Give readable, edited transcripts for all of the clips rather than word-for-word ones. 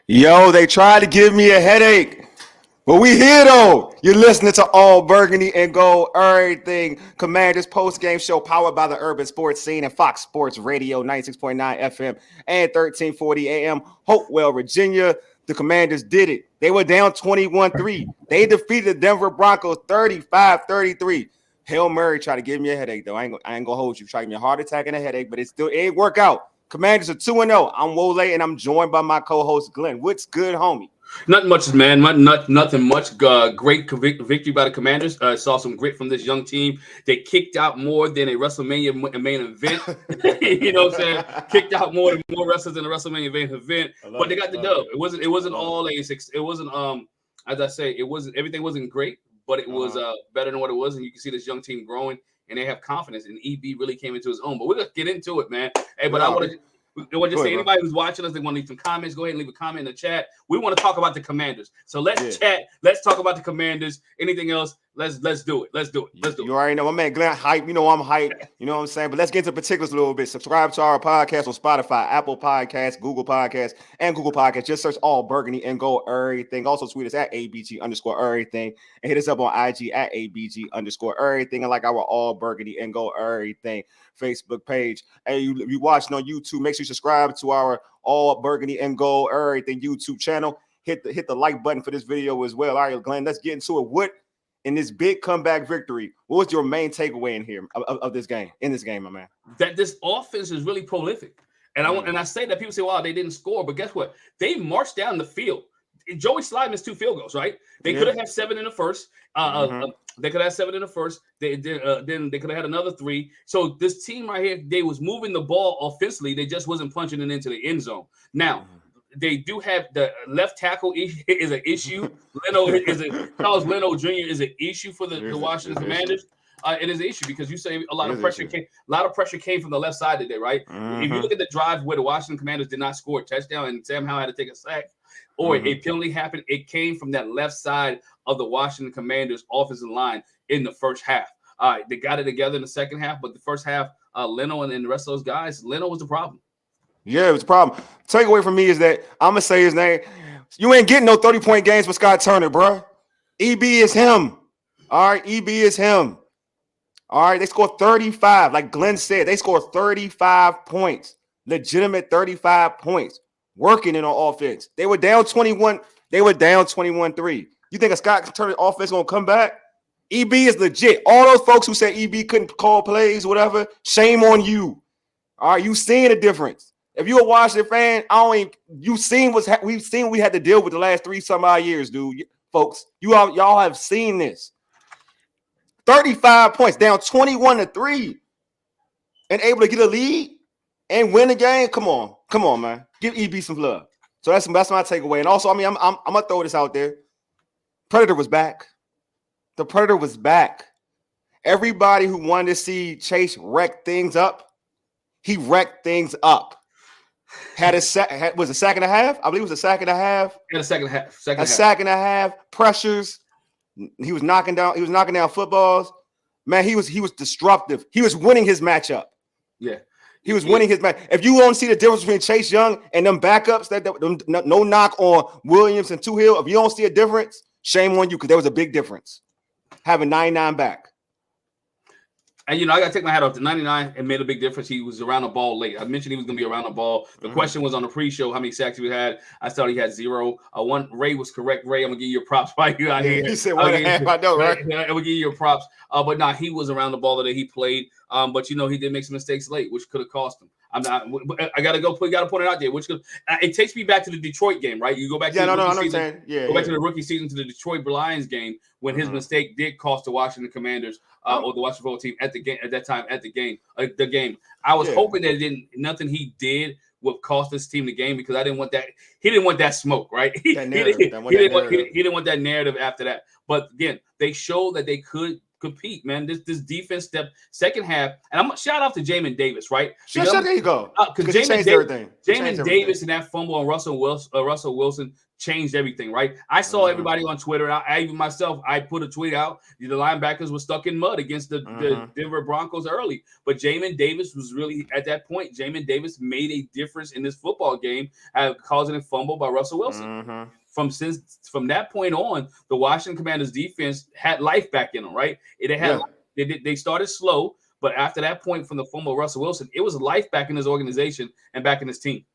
Yo, they tried to give me a headache. But we here though. You're listening to All Burgundy and Gold, everything. Commanders post-game show powered by the Urban Sports Scene and Fox Sports Radio, 96.9 FM and 1340 AM. Hopewell, Virginia. The Commanders did it. They were down 21-3. They defeated the Denver Broncos 35-33. Hail Murray tried to give me a headache, though. I ain't gonna hold you. Try to give me a heart attack and a headache, but it ain't work out. Commanders are 2-0. I'm Wole, and I'm joined by my co-host Glenn. What's good, homie? Nothing much, man. Nothing much. Great victory by the Commanders. Saw some grit from this young team. They kicked out more than a WrestleMania main event. You know what I'm saying? Kicked out more wrestlers than a WrestleMania main event. But they got the dub. It wasn't all a six. It wasn't as I say, it wasn't everything wasn't great, but it was better than what it was. And you can see this young team growing, and they have confidence. And EB really came into his own. But we're gonna get into it, man. Hey, but I want to just say, anybody who's watching us, they want to leave some comments, go ahead and leave a comment in the chat. We want to talk about the Commanders. So let's chat. Let's talk about the Commanders. Anything else? Let's do it. Let's do it. You already know my man Glenn hype. You know I'm hype. You know what I'm saying? But let's get into particulars a little bit. Subscribe to our podcast on Spotify, Apple Podcasts, Google Podcasts, and Google Podcasts. Just search All Burgundy and Gold everything. Also tweet us at ABG_everything. And hit us up on IG at ABG_everything. And like our All Burgundy and Gold everything Facebook page. Hey, you watching on YouTube, make sure you subscribe to our All Burgundy and Gold everything YouTube channel. Hit the like button for this video as well. All right, Glenn, let's get into it. What in this big comeback victory, what was your main takeaway in here of this game? In this game, my man, that this offense is really prolific, and I say that people say, "Wow, they didn't score," but guess what? They marched down the field. Joey Slye missed 2 field goals, right? They could have had 7 in the first. They could have 7 in the first. Then they could have had another 3. So this team right here, they was moving the ball offensively. They just wasn't punching it into the end zone. Now. They do have the left tackle is an issue. Charles Leno Jr. is an issue for the Washington Commanders. It is an issue because you say a lot of pressure came from the left side today, right? If you look at the drive where the Washington Commanders did not score a touchdown and Sam Howell had to take a sack, or a penalty happened, it came from that left side of the Washington Commanders offensive line in the first half. They got it together in the second half, but the first half, Leno and the rest of those guys, Leno was the problem. Yeah, it was a problem. Takeaway from me is that I'm gonna say his name. You ain't getting no 30-point games with Scott Turner, bro. EB is him. All right, EB is him. All right, they scored 35. Like Glenn said, they scored 35 points. Legitimate 35 points. Working in on offense. They were down 21. They were down 21-3. You think a Scott Turner offense gonna come back? EB is legit. All those folks who said EB couldn't call plays, whatever, shame on you. All right, you seeing the difference. If you're a Washington fan, we've seen what we had to deal with the last 3 some odd years, dude. Folks, y'all have seen this. 35 points, down 21-3, and able to get a lead and win the game. Come on, man. Give EB some love. So that's my takeaway. And also, I'm gonna throw this out there. Predator was back. The Predator was back. Everybody who wanted to see Chase wreck things up, he wrecked things up. Was a sack and a half? I believe it was a sack and a half. In a second half. Sack and a half. Pressures. He was knocking down footballs. Man, he was disruptive. He was winning his matchup. Yeah. He was winning his match. If you don't see the difference between Chase Young and them backups, no knock on Williams and Tuhill, if you don't see a difference, shame on you, because there was a big difference. Having 99 back. And, I got to take my hat off to 99. It made a big difference. He was around the ball late. I mentioned he was going to be around the ball. The question was on the pre-show how many sacks he had. I thought he had 0. Ray was correct. Ray, I'm going to give you your props by you out here. He said 1.5. I know, right? I'm going to give you your props. But nah, he was around the ball today. He played. But, he did make some mistakes late, which could have cost him. I got to point it out there. It takes me back to the Detroit game, right? You go back to the rookie season. Go back to the rookie season, to the Detroit Lions game, when his mistake did cost the Washington Commanders or the Washington football team at the game. I was hoping that nothing he did would cost this team the game, because I didn't want that. He didn't want that smoke, right? He didn't want that narrative after that. But again, they showed that they could compete, man. This defense step second half, and I'm shout out to Jamin Davis, right? Sure, there you go. Because He changed everything. Jamin Davis and that fumble on Russell Wilson changed everything, right? I saw everybody on Twitter. I even myself, I put a tweet out. The linebackers were stuck in mud against the Denver Broncos early, but Jamin Davis was really at that point. Jamin Davis made a difference in this football game, causing a fumble by Russell Wilson. From that point on, the Washington Commanders defense had life back in them, right? They started slow, but after that point, from the fumble of Russell Wilson, it was life back in his organization and back in his team.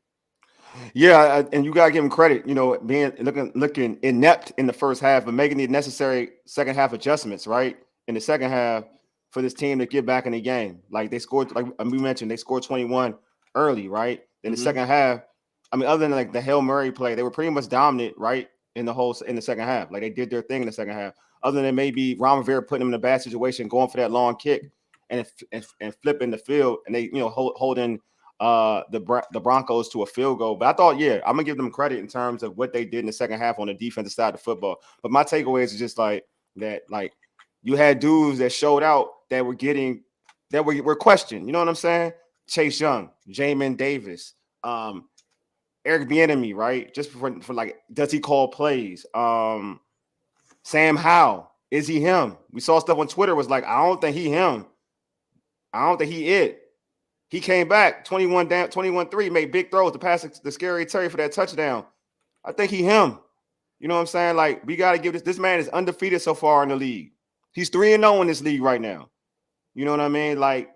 Yeah, and you gotta give him credit, being looking inept in the first half, but making the necessary second half adjustments, right? In the second half for this team to get back in the game. Like they scored, like we mentioned, they scored 21 early, right? In the second half, I mean, other than like the Hail Mary play, they were pretty much dominant, right? In the second half. Like they did their thing in the second half. Other than maybe Ron Rivera putting them in a bad situation, going for that long kick and flipping the field, and they holding the Broncos to a field goal. But I thought, I'm gonna give them credit in terms of what they did in the second half on the defensive side of football. But my takeaway is just like that, like you had dudes that showed out that were questioned. You know what I'm saying? Chase Young, Jamin Davis, Eric Bieniemy, right? Just for like, does he call plays? Sam Howell, is he him? We saw stuff on Twitter was like, I don't think he him. I don't think he it. He came back 21 down, 21-3, made big throws to pass the Scary Terry for that touchdown. I think he him. You know what I'm saying? Like, we got to give this man is undefeated so far in the league. He's 3-0 in this league right now. You know what I mean? Like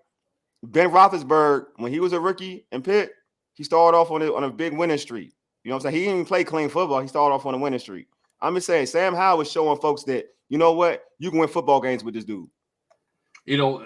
Ben Roethlisberger, when he was a rookie in Pitt, he started off on a big winning streak. You know what I'm saying? He didn't even play clean football. He started off on a winning streak. I'm just saying, Sam Howell was showing folks that, you know what? You can win football games with this dude.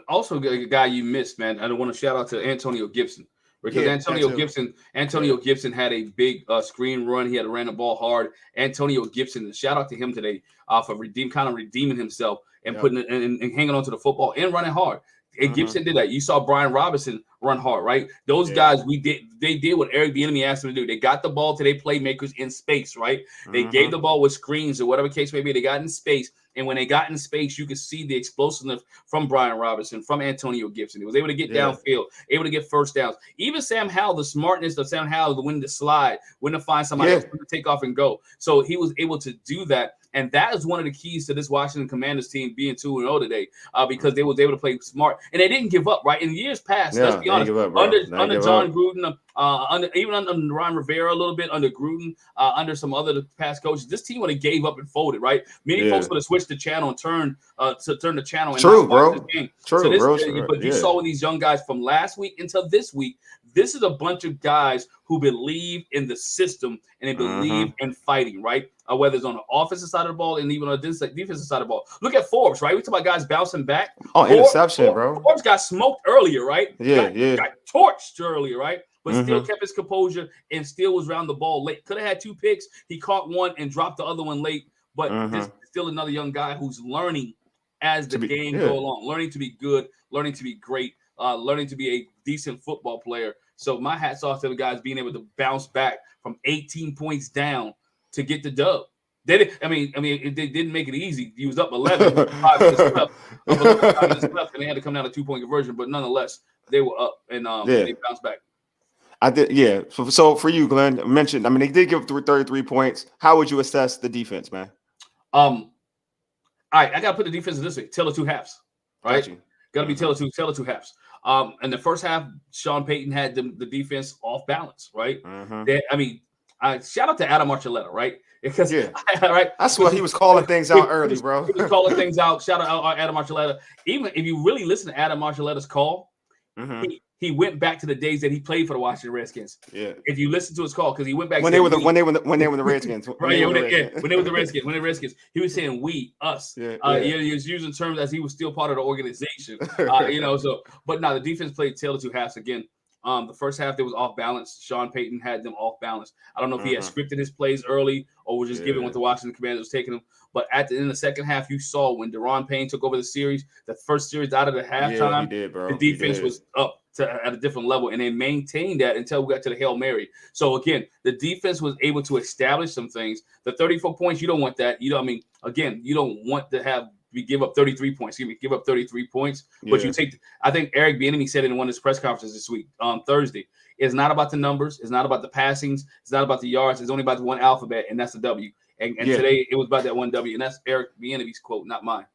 Also a guy you missed, man. I want to shout out to Antonio Gibson because Antonio Gibson had a big screen run. He had ran the ball hard. Antonio Gibson, shout out to him today for redeeming himself and putting it and hanging on to the football and running hard. And Gibson did that. You saw Brian Robinson run hard, right? Those guys, they did what Eric Bieniemy asked them to do. They got the ball to their playmakers in space, right? They gave the ball with screens or whatever case may be. They got in space. And when they got in space, you could see the explosiveness from Brian Robinson, from Antonio Gibson. He was able to get downfield, able to get first downs. Even Sam Howell, the smartness of Sam Howell, the when to slide, when to find somebody else to take off and go. So he was able to do that. And that is one of the keys to this Washington Commanders team being 2-0 today because they was able to play smart. And they didn't give up, right? In years past, let's be honest, under John Gruden, even under Ron Rivera a little bit, under Gruden, under some other past coaches, this team would have gave up and folded, right? Many folks would have switched the channel and turned the channel. And True, bro. Game. True, so bro. But you saw with these young guys from last week until this week, this is a bunch of guys who believe in the system and they believe in fighting, right? Whether it's on the offensive side of the ball and even on the defensive side of the ball. Look at Forbes, right? We talk about guys bouncing back. Interception, bro. Forbes got smoked earlier, right? Got torched earlier, right? But still kept his composure and still was around the ball late. Could have had 2 picks. He caught one and dropped the other one late. But this is still another young guy who's learning as the game go along, learning to be good, learning to be great, learning to be a decent football player. So my hat's off to the guys being able to bounce back from 18 points down to get the dub. They didn't make it easy. He was up 11, 5 minutes left, and they had to come down to 2-point conversion. But nonetheless, they were up and they bounced back. I did, So for you, Glenn, they did give up 33 points. How would you assess the defense, man? All right, I gotta put the defense this way: tell the 2 halves, right? Gotta be tell the two halves. In the first half, Sean Payton had the defense off balance, right? Shout out to Adam Archuleta, right? Because right, that's what he was calling things out early, bro. He was calling things out. Shout out Adam Archuleta. Even if you really listen to Adam Archuleta's call, he went back to the days that he played for the Washington Redskins. Yeah. If you listen to his call, because he went back when they were the Redskins. When they were the Redskins. He was saying we, us. He was using terms as he was still part of the organization. But the defense played tail to 2 halves again. The first half, they was off balance. Sean Payton had them off balance. I don't know if he had scripted his plays early or was just giving what the Washington Commanders was taking him. But at the end of the second half, you saw when Deron Payne took over the series, the first series out of the halftime, the defense was up at a different level, and they maintained that until we got to the Hail Mary. So again, the defense was able to establish some things. The 34 points, you don't want that. You don't want to have we give up 33 points. Give up 33 points. But you take, I think Eric Bieniemy said it in one of his press conferences this week on Thursday. It's not about the numbers. It's not about the passings. It's not about the yards. It's only about the one alphabet, and that's the W. And today it was about that one W, and that's Eric Bieniemy's quote, not mine.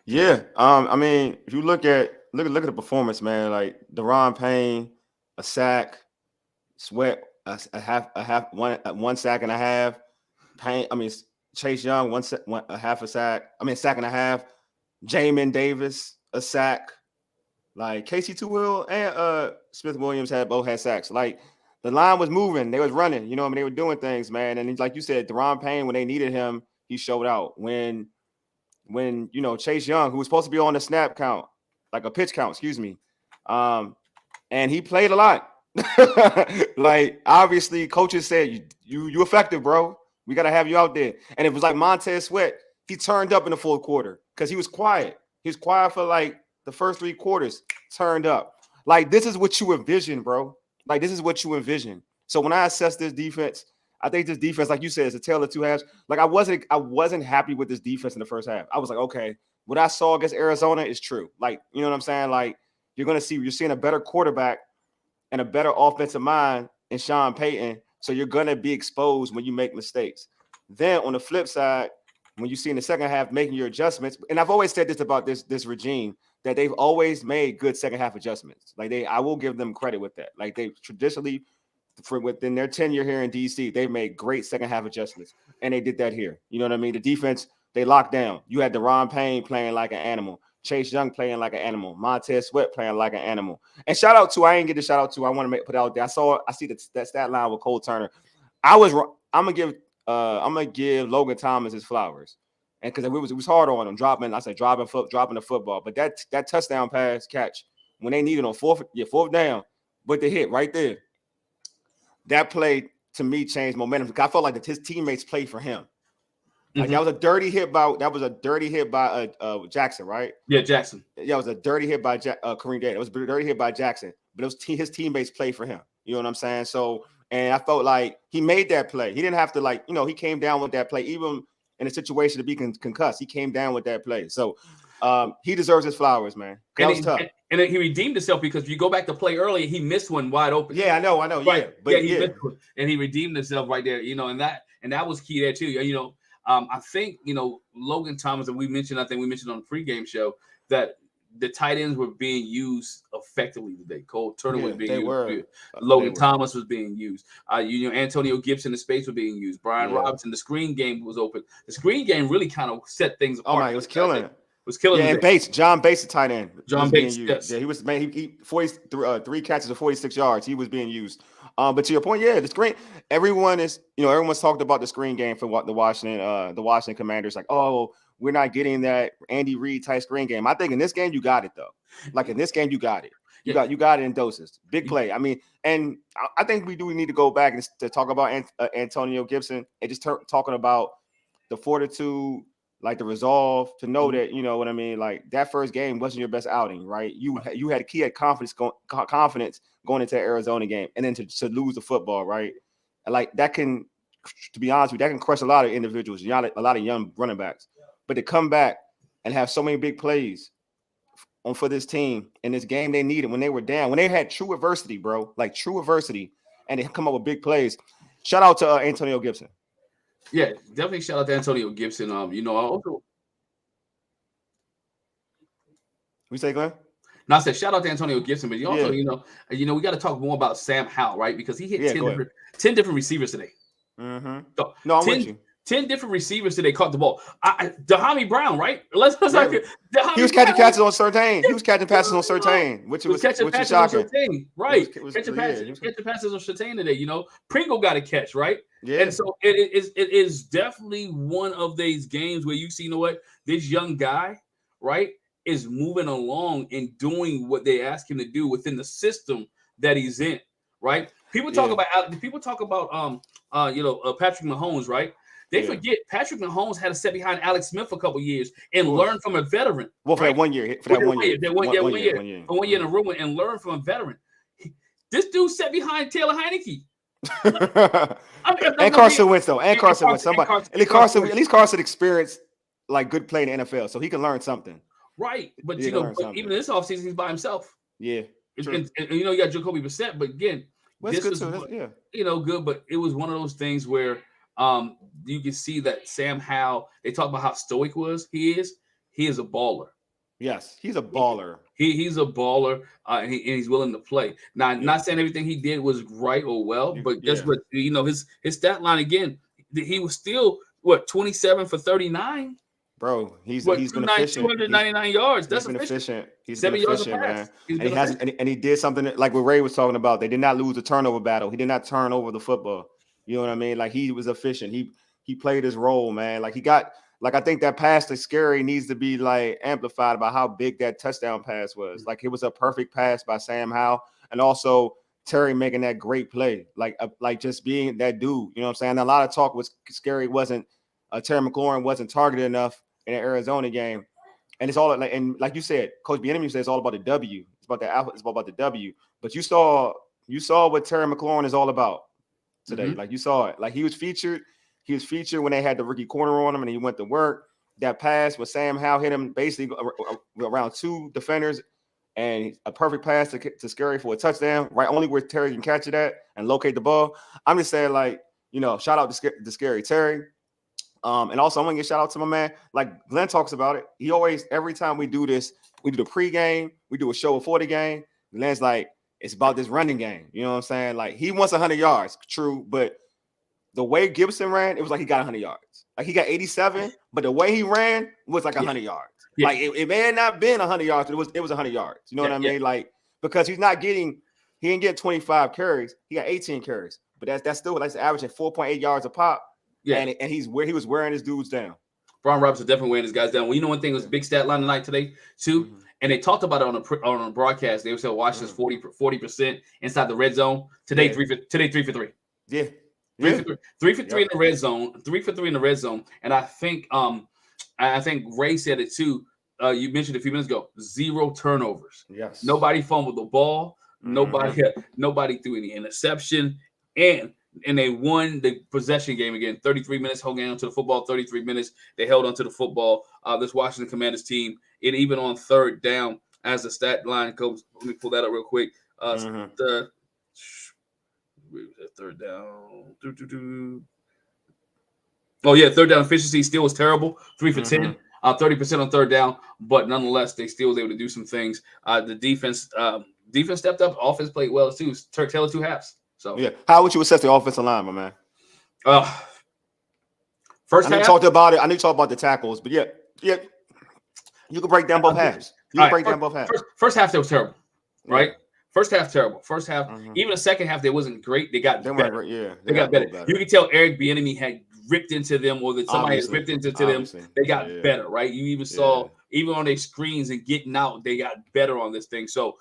Yeah. I mean, if you look at the performance, man, like Daron Payne, a sack, Sweat, one sack and a half. Payne, I mean Chase Young, a half a sack. I mean sack and a half. Jamin Davis, a sack. Like Casey Toohill and Smith Williams both had sacks. Like the line was moving, they was running. You know, I mean, they were doing things, man. And like you said, Daron Payne, when they needed him, he showed out. When you know Chase Young, who was supposed to be on the snap count, like a pitch count, excuse me, and he played a lot. Like obviously, coaches said you effective, bro. We gotta have you out there. And it was like Montez Sweat. He turned up in the fourth quarter because he was quiet. He was quiet for like the first 3 quarters. Turned up. Like this is what you envision, bro. Like this is what you envision. So when I assess this defense, I think this defense, like you said, is a tale of two halves. Like I wasn't happy with this defense in the first half. I was like, okay, what I saw against Arizona is true. Like, you know what I'm saying? Like you're seeing a better quarterback and a better offensive mind in Sean Payton. So you're gonna be exposed when you make mistakes. Then on the flip side, when you see in the second half making your adjustments, and I've always said this about this regime, that they've always made good second half adjustments. Like I will give them credit with that. Like they traditionally, within their tenure here in DC, they've made great second half adjustments, and they did that here. You know what I mean? The defense, they locked down. You had Daron Payne playing like an animal, Chase Young playing like an animal, Montez Sweat playing like an animal. And shout out to, I ain't get the shout out to, I want to put out there. I see that stat line with Cole Turner. I'm gonna give Logan Thomas his flowers. And because it was hard on him, dropping the football. But that touchdown pass catch when they needed on fourth down, but the hit right there. That play to me changed momentum. I felt like his teammates played for him. Like that was a dirty hit by Jackson, right? Yeah, Jackson. Yeah, it was a dirty hit by Kareem Day. It was a dirty hit by Jackson, but it was his teammates played for him. You know what I'm saying? So, and I felt like he made that play. He didn't have to he came down with that play, even in a situation to be concussed. He came down with that play. So he deserves his flowers, man. That was tough. And he redeemed himself because if you go back to play earlier, he missed one wide open. Yeah, I know. Right. He missed one, and he redeemed himself right there. You know, and that was key there too. You know, I think Logan Thomas, and we mentioned on the pregame show that the tight ends were being used effectively today. Cole Turner was being used. Logan Thomas was being used. Antonio Gibson, the space was being used. Brian Robinson, the screen game was open. The screen game really kind of set things apart. Oh my, it was killing it. Yeah, and John Bates, the tight end. John Bates, yes. Yeah, he was, man, he 43 catches of 46 yards. He was being used. But to your point, yeah, the screen, everyone's talked about the screen game for the Washington Commanders. Like, oh, we're not getting that Andy Reid type screen game. I think in this game, you got it, though. Like in this game, you got it. You got it in doses. Big play. I mean, and I think we need to go back and to talk about Antonio Gibson and just talking about the fortitude, like the resolve to know that, you know what I mean? Like that first game wasn't your best outing, right? You had confidence going into the Arizona game, and then to lose the football, right? Like that can, to be honest with you, that can crush a lot of individuals, a lot of young running backs. But to come back and have so many big plays for this team in this game they needed when they were down, when they had true adversity, bro, like true adversity, and they come up with big plays. Shout out to Antonio Gibson. Yeah, definitely shout out to Antonio Gibson. Also, we say, Glenn? No, I said shout out to Antonio Gibson, but you also, we got to talk more about Sam Howell, right? Because he hit 10 different receivers today. Mm-hmm. So, no, I'm with you. 10 different receivers today caught the ball. Dahami Brown, right? He was catching catches on Surtain. He was catching passes on Surtain, which was shocking. Right. Catching passes on Surtain today. Pringle got a catch, right? Yeah. And so it is definitely one of these games where you see, this young guy, right, is moving along and doing what they ask him to do within the system that he's in, right? People talk about Patrick Mahomes, right? They forget Patrick Mahomes had to sit behind Alex Smith for a couple of years and learn from a veteran. Well, for that 1 year. For one year in a room and learn from a veteran. This dude sat behind Taylor Heineke. And Carson Wentz, though. And Carson Wentz. At least Carson experienced like good play in the NFL, so he can learn something. Right, but He you can know, learn but something. even this offseason, he's by himself. Yeah, And you know, you got Jacoby Brissett, but again, well, this good was too. Yeah, you know good, but it was one of those things where you can see that Sam Howell. They talk about how stoic he is. He is a baller. yes, he's a baller. He's a baller, and he's willing to play. Now, Yeah. not saying everything he did was right or well, but guess Yeah. what? You know his stat line again. He was still 27 for 39. Bro, he's What been efficient. 299 yards? He's That's been efficient. efficient. He's been 7 yards a efficient, man. pass. He's And been he has efficient. and he did something like what Ray was talking about. They did not lose the turnover battle. He did not turn over the football. You know what I mean? Like he was efficient. He played his role, man. Like he got I think that pass to Scary needs to be like amplified about how big that touchdown pass was. Like it was a perfect pass by Sam Howell, and also Terry making that great play. Like just being that dude. You know what I'm saying? A lot of talk was Scary wasn't Terry McLaurin wasn't targeted enough in the Arizona game. And it's all like you said, Coach Bieniemy says it's all about the W. It's about the alpha. It's all about the W. But you saw what Terry McLaurin is all about today. Mm-hmm. Like you saw it. Like he was featured. He was featured when they had the rookie corner on him, and he went to work. That pass with Sam Howell hit him basically around two defenders, and a perfect pass to Scary for a touchdown. Right, only where Terry can catch it at and locate the ball. I'm just saying, like shout out to Scary Terry. And also, I'm gonna give shout out to my man. Like Glenn talks about it. He always, every time we do this, we do the pregame, we do a show before the game. Glenn's like, it's about this running game. You know what I'm saying? Like he wants 100 yards, true, but the way Gibson ran, it was like he got 100 yards. Like he got 87, but the way he ran was like 100 yards. Yeah. Like it may have not been 100 yards, but it was 100 yards. You know what I mean? Like because he didn't get 25 carries, he got 18 carries, but that's still averaging 4.8 yards a pop. Yeah, and he was wearing his dudes down. Brian Robinson definitely wearing his guys down. Well, you know one thing was big stat line tonight today too, and they talked about it on a broadcast. They said Washington's 40% inside the red zone today. 3 for 3. Yeah. 3 for 3 in the red zone. 3 for 3 in the red zone. And I think Ray said it too. You mentioned a few minutes ago. 0 turnovers. Yes. Nobody fumbled the ball. Nobody threw any interception, and they won the possession game again. 33 minutes holding on to the football. 33 minutes they held onto the football. This Washington Commanders team, and even on third down, as the stat line goes, let me pull that up real quick. The third down. Oh yeah, third down efficiency still was terrible. 3 for 10, 30% on third down, but nonetheless they still was able to do some things. The defense stepped up. Offense played well too. Turk Taylor 2 halves. So yeah, how would you assess the offensive line, my man? First half. I talked about it. I need to talk about the tackles, but yeah, you can break down both halves. First half, they was terrible, right? First half, terrible. First half, even the second half, they wasn't great. They got better. They got better. You can tell Eric Bieniemy had ripped into them, or that somebody had ripped into them. They got better, right? You even saw, even on their screens and getting out, they got better on this thing. So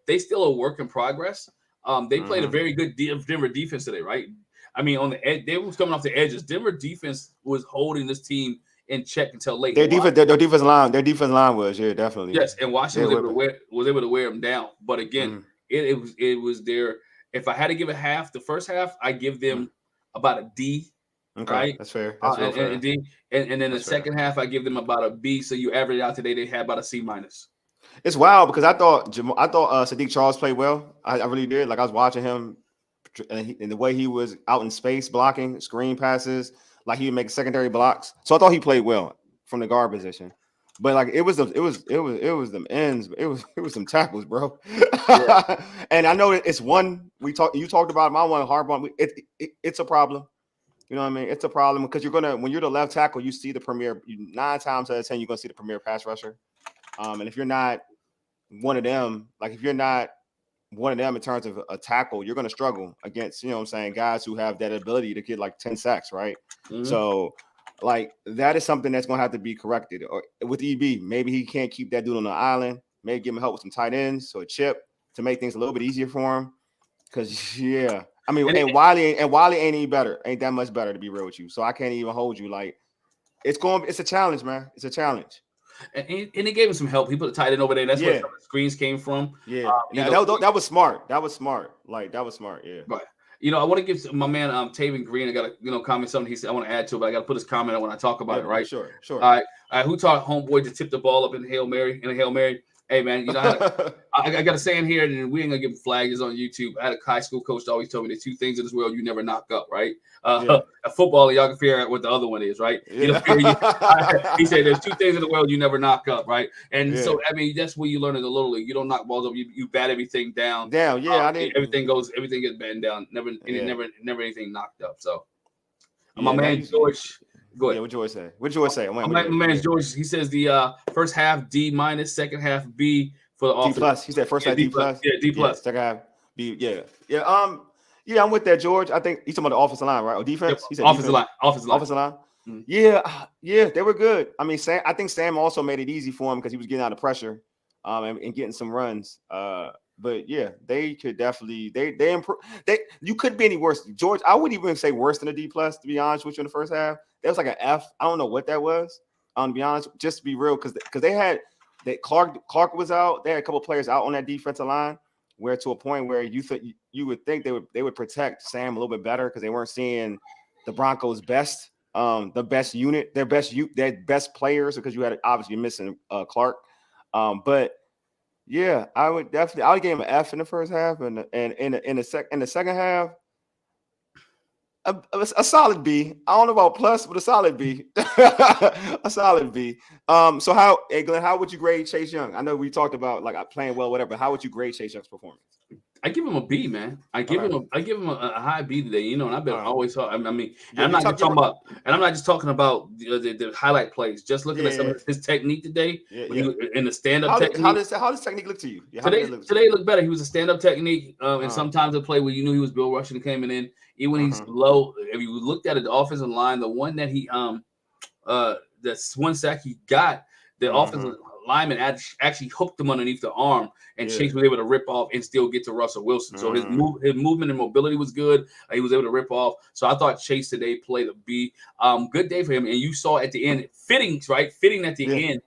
they still a work in progress. They played a very good Denver defense today, right? I mean, on the edge, they was coming off the edges. Denver defense was holding this team in check until late. Their defense line was definitely. Yes, and Washington was able to wear them down. But again, it was their. If I had to give it half, the first half, I give them about a D. Okay, right? That's fair. That's fair. And then the second half, I give them about a B. So you average out today, they had about a C minus. It's wild because I thought Sadiq Charles played well. I really did. Like I was watching him, and the way he was out in space blocking screen passes, like he would make secondary blocks. So I thought he played well from the guard position. But like it was them ends. It was some tackles, bro. Yeah. And I know that it's one you talked about my one hard one. It's a problem. You know what I mean? It's a problem because when you're the left tackle, you see the premier 9 times out of 10 you're gonna see the premier pass rusher. And if you're not one of them, in terms of a tackle, you're going to struggle against, guys who have that ability to get like 10 sacks, right? So, like, that is something that's going to have to be corrected. Or with EB, maybe he can't keep that dude on the island. Maybe give him help with some tight ends, so a chip to make things a little bit easier for him. Because, I mean, and Wiley ain't any better. Ain't that much better, to be real with you. So I can't even hold you. Like, it's a challenge, man. It's a challenge. And he gave him some help. He put a tight end over there. That's where some of the screens came from. Yeah, that was smart. That was smart. Like that was smart. Yeah. Right. I want to give my man Taven Green. I got to comment something. He said I want to add to it, but I got to put his comment on when I talk about it. Right? Sure. All right. Who taught homeboy to tip the ball up in a Hail Mary? Hey man, I got a saying here, and we ain't gonna give flags on YouTube. I had a high school coach that always told me there's 2 things in this world you never knock up, right? A football, y'all can figure out what the other one is, right? Yeah. He said there's 2 things in the world you never knock up, right? And so I mean that's what you learn in the little league. You don't knock balls up, you bat everything down. I didn't. Everything gets batted down. Never anything knocked up. So my Yeah, man George. Go ahead. Yeah, what George say? My man George, he says the first half D-, second half B for the offense. D+. He said first half D+. Yeah, D+. Second half B. Yeah. Yeah, I'm with that, George. I think he's talking about the offensive line, right? Or defense? Yep. He said offensive line. Mm-hmm. Yeah, they were good. I mean, I think Sam also made it easy for him because he was getting out of pressure, and getting some runs. But yeah, they could definitely they improve. You couldn't be any worse, George. I wouldn't even say worse than a D+. To be honest with you, in the first half, that was like an F. I don't know what that was. To be honest, just to be real, because they had that Clark was out. They had a couple players out on that defensive line, where to a point where you would think they would protect Sam a little bit better because they weren't seeing the Broncos' best, the best unit, their best players, because you had obviously missing Clark, but. Yeah, I would give him an F in the first half, and in the second half, a solid B. I don't know about plus, but a solid B. A solid B. So Glenn, how would you grade Chase Young? I know we talked about like playing well, whatever. But how would you grade Chase Young's performance? I give him a B, man. I give him a high B today. And I've been always. I mean, I'm not just talking about the highlight plays. Just looking at some of his technique today, in the stand-up technique. How does technique look to you? Today it looked better. He was a stand-up technique, and sometimes a play where you knew he was Bill Russian coming in. Even when he's low, if you looked at it, the offensive line, the one that he that's one sack he got, the offensive lineman actually hooked him underneath the arm, and Chase was able to rip off and still get to Russell Wilson. So his movement and mobility was good. He was able to rip off. So I thought Chase today played a B. Good day for him. And you saw at the end, fitting at the end.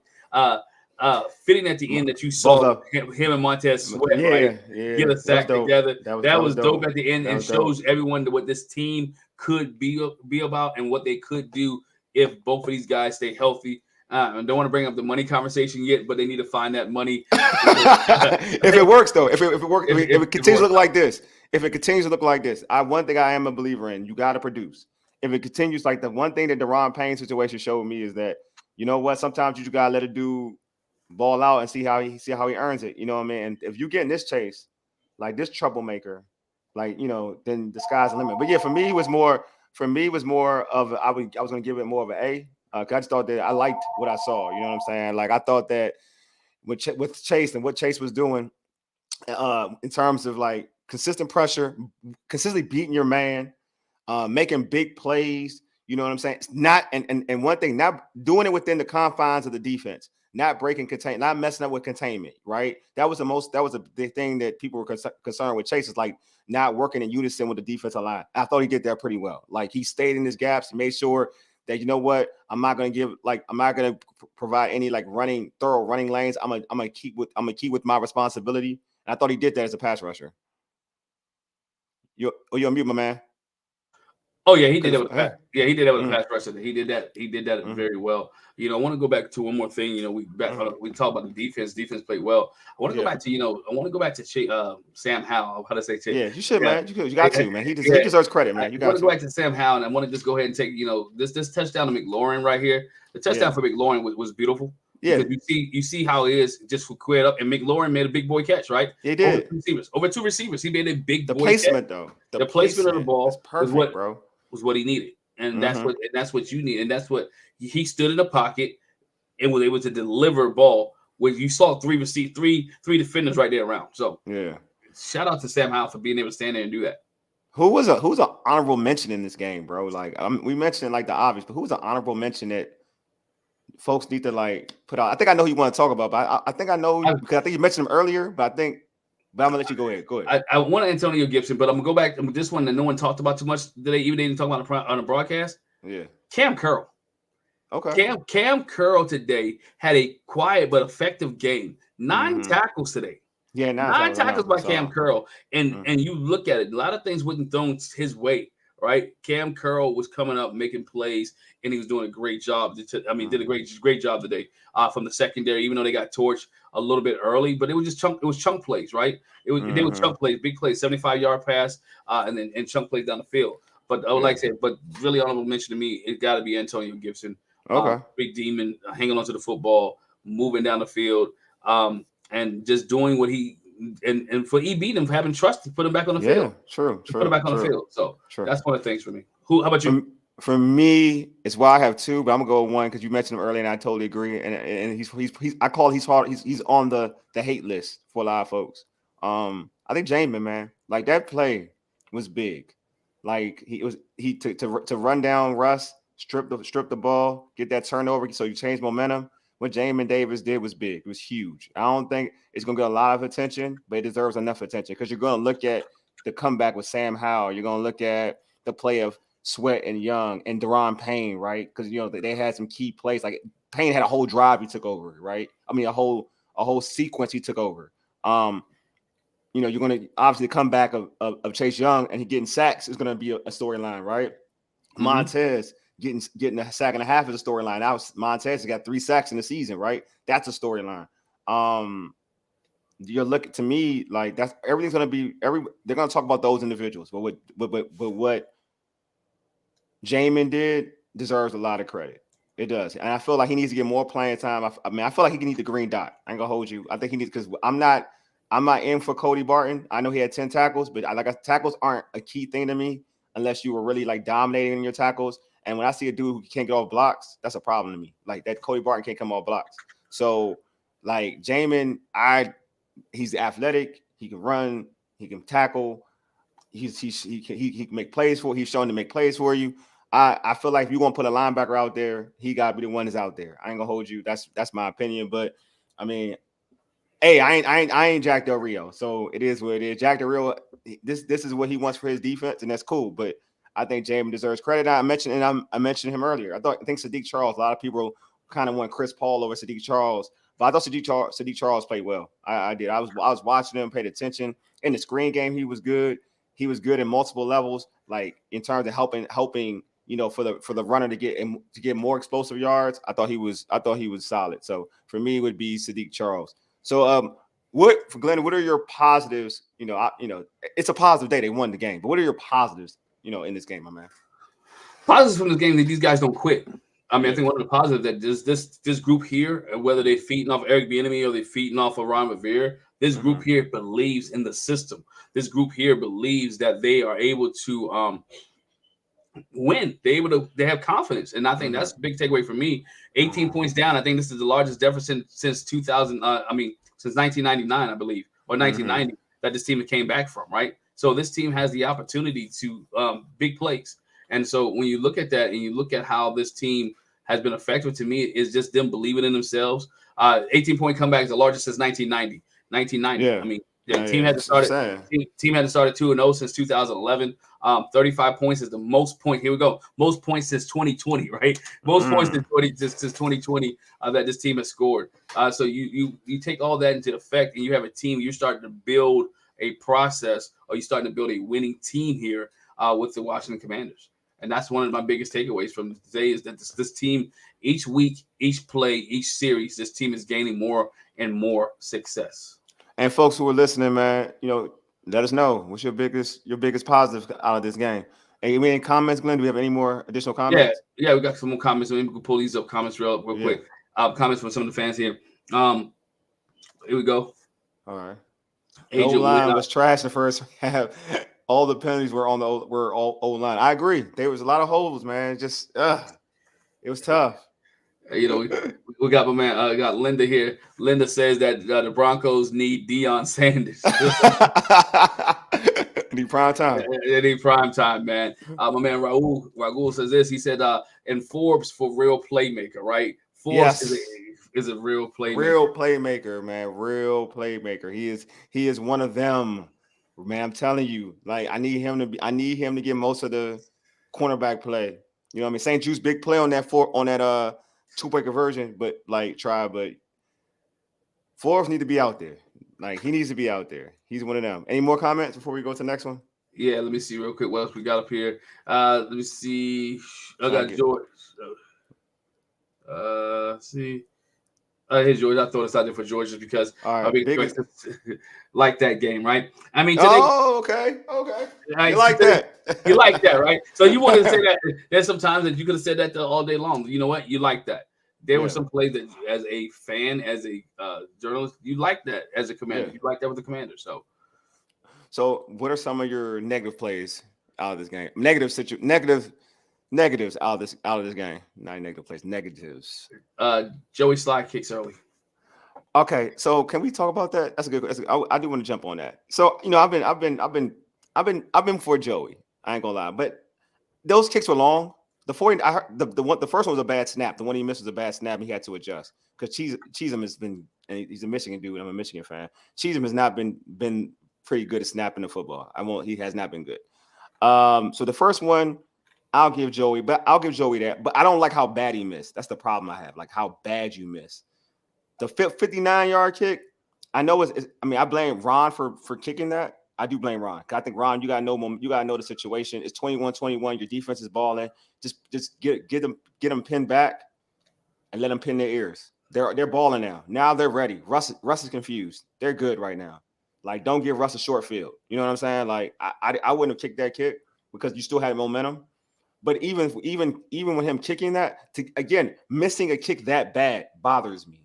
Fitting at the end that you saw him and Montez Sweat get a sack together. That was dope at the end, and shows everyone what this team could be about and what they could do if both of these guys stay healthy. I don't want to bring up the money conversation yet, but they need to find that money. If it works, though, if it continues to look like this, one thing I am a believer in, you got to produce. If it continues, like the one thing that Deron Payne situation showed me is that, you know what, sometimes you just got to let a dude ball out and see how he earns it. You know what I mean? And if you get in this chase, like this troublemaker, like, then the sky's the limit. But yeah, for me, it was more of I was going to give it more of an A. I just thought that I liked what I saw. You know what I'm saying? Like, I thought that with Chase and what Chase was doing in terms of like consistent pressure, consistently beating your man, making big plays. You know what I'm saying? And one thing, not doing it within the confines of the defense, not not messing up with containment. Right? That was the thing that people were concerned with Chase, is like not working in unison with the defensive line. I thought he did that pretty well. Like, he stayed in his gaps and made sure that, you know what, I'm not going to provide any like thorough running lanes. I'm gonna keep with my responsibility. And I thought he did that as a pass rusher. You're on mute, my man. Oh yeah, he did that with pass. Yeah, he did that with a pass rusher. He did that very well. I want to go back to one more thing. We talk about the defense. Defense played well. I want to go back to Sam Howell. How to say Chase? Yeah, you should, man. You got to, man. He deserves credit, man. I want to go back to Sam Howell, and I want to just go ahead and take this touchdown to McLaurin right here. The touchdown for McLaurin was beautiful. Yeah, because you see how it is just squared up, and McLaurin made a big boy catch, right? He did. Over two receivers. He made a big boy placement, catch. Though. The placement of the ball was perfect, bro. Was what he needed, and that's what you need, and that's what he stood in the pocket and was able to deliver a ball where you saw three defenders right there around. So yeah, shout out to Sam Howell for being able to stand there and do that. Who's an honorable mention in this game, bro? Like, we mentioned like the obvious, but who's an honorable mention that folks need to like put out? I think I know who you want to talk about, but I think I know because I think you mentioned him earlier, but I'm gonna let you go ahead. Go ahead. I want Antonio Gibson, but I'm gonna go back to this one that no one talked about too much today. Even they didn't talk about on the broadcast. Yeah, Cam Curl. Okay. Cam Curl today had a quiet but effective game. 9 tackles today. Yeah, 9 tackles. I tackles know. I by Cam saw. Curl, and Mm. you look at it, a lot of things wasn't thrown his way, right? Cam Curl was coming up, making plays, and he was doing a great job. Did a great job today from the secondary, even though they got torched a little bit early, but it was just chunk plays, right? They were chunk plays, big plays, 75-yard pass, and chunk plays down the field. But like I said, but really honorable mention to me, it got to be Antonio Gibson, Okay. big demon, hanging onto the football, moving down the field. And just doing what he and for EB them having trust to put him back on the field. True. Put him back on the field. So that's one of the things for me. How about you? For me, it's why I have two, but I'm gonna go with one because you mentioned him earlier, and I totally agree. And he's he's hard. He's on the hate list for a lot of folks. I think Jamin, man, like that play was big. Like he to run down Russ, strip the ball, get that turnover, so you change momentum. What Jamin Davis did was big. It was huge. I don't think it's gonna get a lot of attention, but it deserves enough attention because you're gonna look at the comeback with Sam Howell. You're gonna look at the play of Sweat and Young and Deron Payne, right? Because they had some key plays. Like Payne had a whole drive he took over, right? I mean, a whole sequence he took over. You're going to obviously the comeback of Chase Young and he getting sacks is going to be a storyline, right? Mm-hmm. Montez getting a sack and a half is a storyline. Now Montez has got 3 sacks in the season, right? That's a storyline. You're looking to me like that's everything's going to be they're going to talk about those individuals, but what Jamin did deserves a lot of credit. It does. And I feel like he needs to get more playing time. I feel like he can need the green dot. I ain't gonna hold you. I think he needs because I'm not in for Cody Barton. I know he had 10 tackles, but tackles aren't a key thing to me unless you were really like dominating in your tackles. And when I see a dude who can't get off blocks, that's a problem to me. Like that Cody Barton can't come off blocks. So like Jamin, he's athletic, he can run, he can tackle, he can make plays for. He's shown to make plays for you. I feel like if you're gonna put a linebacker out there, he got to be the one that's out there. I ain't gonna hold you. That's my opinion. But I mean, hey, I ain't Jack Del Rio, so it is what it is. Jack Del Rio, this is what he wants for his defense, and that's cool. But I think Jamin deserves credit. I mentioned him earlier. I think Sadiq Charles. A lot of people kind of want Chris Paul over Sadiq Charles, but I thought Sadiq Charles played well. I did. I was watching him, paid attention in the screen game. He was good. He was good in multiple levels, like in terms of helping, for the runner to get more explosive yards. I thought he was solid. So for me, it would be Sadiq Charles. So for Glenn, what are your positives? It's a positive day. They won the game, but what are your positives? In this game, my man. Positives from this game that these guys don't quit. I mean, I think one of the positives that this group here, whether they're feeding off Eric Bieniemy or they're feeding off of Ron Rivera, this group here believes in the system. This group here believes that they are able to win. They have confidence, and I think that's a big takeaway for me. 18 points down. I think this is the largest deficit since 2000. Since 1999, I believe, or 1990 that this team came back from. Right. So this team has the opportunity to big plays. And so when you look at that and you look at how this team has been effective, to me, is just them believing in themselves. 18-point comeback is the largest since 1990. 1990. Yeah. I mean, the team had to start team had to start at 2-0 since 2011. 35 points is the most point. Here we go. Most points since 2020, right? Most points since 2020 that this team has scored. So you take all that into effect, and you have a team. You're starting to build a process, or you're starting to build a winning team here with the Washington Commanders. And that's one of my biggest takeaways from today is that this team, each week, each play, each series, this team is gaining more and more success. And folks who are listening, man, let us know what's your biggest positive out of this game. Any comments, Glenn? Do we have any more additional comments? Yeah, we got some more comments. Maybe we can pull these up comments real quick. Comments from some of the fans here. Here we go. All right. The O-line was trash the first half. All the penalties were all O-line. I agree. There was a lot of holes, man. Just it was tough. We got my man. Got Linda here. Linda says that the Broncos need Deion Sanders. Need prime time. They need prime time, man. My man Raul says this. He said, "And Forbes for real playmaker, right? Forbes is a real playmaker. Real playmaker, man. Real playmaker. He is one of them, man. I'm telling you, like I need him to get most of the cornerback play. You know what I mean? St. Jude's big play on that 2-point conversion, but Forbes need to be out there. Like he needs to be out there. He's one of them. Any more comments before we go to the next one? Yeah, let me see real quick what else we got up here. Let me see. I Trying to got get George. See. Hey George, I throw this out there for George just because all I right. mean Biggest. like that game, right? I mean today, Oh, okay. Okay. right, You like today you like that, that? right? So you wanted to say that there's sometimes that you could have said that all day long. You know what? You like that. There were Yeah. some plays that, as a fan, as a journalist, you like that as a commander. Yeah. You like that with the commander. So, what are some of your negative plays out of this game? Negatives out of this game. Not negative plays. Negatives. Joey Sly kicks early. Okay, so can we talk about that? I do want to jump on that. So I've been for Joey. I ain't gonna lie, but those kicks were long. The 40, I heard the first one was a bad snap. The one he missed was a bad snap. And he had to adjust because Cheesem has been, and he's a Michigan dude. I'm a Michigan fan. Cheesem has not been pretty good at snapping the football. He has not been good. So the first one, I'll give Joey that. But I don't like how bad he missed. That's the problem I have. Like how bad you miss. The 59-yard kick, I know I blame Ron for kicking that. I do blame Ron. I think Ron, you gotta know the situation. It's 21-21. Your defense is balling. Just get them pinned back and let them pin their ears. They're balling now. Now they're ready. Russ is confused. They're good right now. Like, don't give Russ a short field. You know what I'm saying? Like, I wouldn't have kicked that kick because you still had momentum. But even with him kicking that, again, missing a kick that bad bothers me.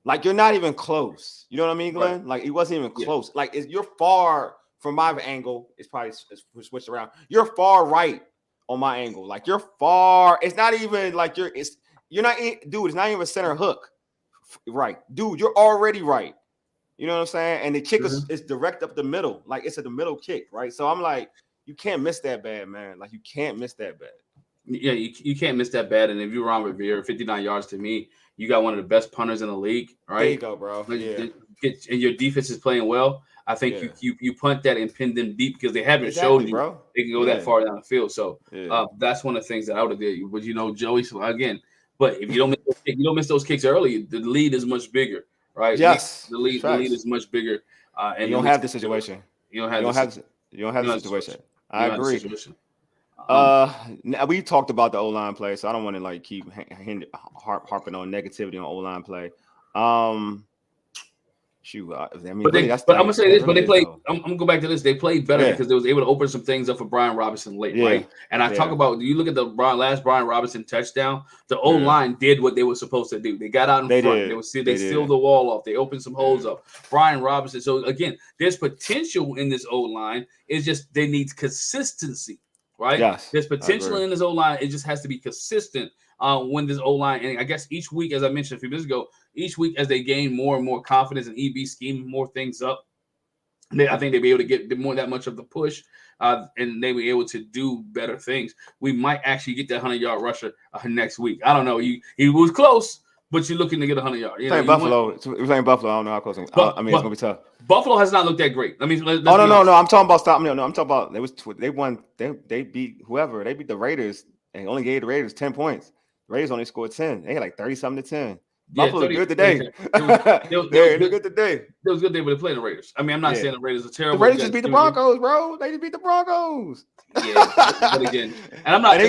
Like, you're not even close. You know what I mean, Glenn? Right. Like, it wasn't even close. Like, you're far from my angle. It's probably switched around. You're far right on my angle. Like, you're far. It's not even like dude, it's not even center hook. Right. Dude, you're already right. You know what I'm saying? And the kick is direct up the middle. Like, it's the middle kick, right? So I'm like, you can't miss that bad, man. Like, you can't miss that bad. Yeah, you can't miss that bad. And if you're Ron Rivera, 59 yards to me, you got one of the best punters in the league, right? There you go, bro. Yeah. And your defense is playing well. I think you punt that and pin them deep because they haven't showed you bro. They can go that far down the field. So that's one of the things that I would have did. But Joey, again, but if you don't miss those kicks early, the lead is much bigger, right? Yes, the lead is much bigger. And you don't have the situation. You don't have the situation. I agree. We talked about the O-line play, so I don't want to like keep harping on negativity on O-line play. I'm gonna say this. But they played. I'm gonna go back to this. They played better because they was able to open some things up for Brian Robinson late, right? And I talk about. Do you look at the last Brian Robinson touchdown? The O line did what they were supposed to do. They got out in front. They sealed the wall off. They opened some holes up. Brian Robinson. So again, there's potential in this O line. It's just they need consistency, right? Yes, there's potential in this O line. It just has to be consistent. When this O line, and I guess each week, as I mentioned a few minutes ago, each week as they gain more and more confidence and EB scheme more things up, I think they'll be able to get more that much of the push, and they be able to do better things. We might actually get that 100-yard rusher next week. I don't know. He was close, but you're looking to get 100 yards. We're playing Buffalo. We're playing Buffalo. I don't know how close. It's gonna be tough. Buffalo has not looked that great. I mean, no. I'm talking about stop. No, I'm talking about they won. They beat whoever. They beat the Raiders and only gave the Raiders 10 points. Raiders only scored 10. They had like 30-something to 10. Buffalo looked good today. They look good today. It was good they would play the Raiders. I mean, I'm not saying the Raiders are terrible. The Raiders just beat the Broncos, bro. They just beat the Broncos. Yeah, but again, and I'm not. And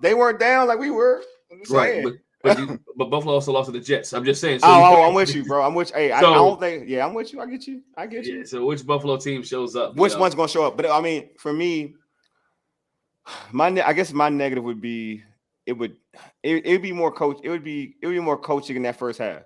they weren't down like we were. Right, but Buffalo also lost to the Jets. I'm just saying. So I'm with you, bro. I'm with you. Hey, I don't think. Yeah, I'm with you. I get you. Yeah. So which Buffalo team shows up? Which one's gonna show up? But I mean, for me, I guess my negative would be it would be more coach. It would be more coaching in that first half.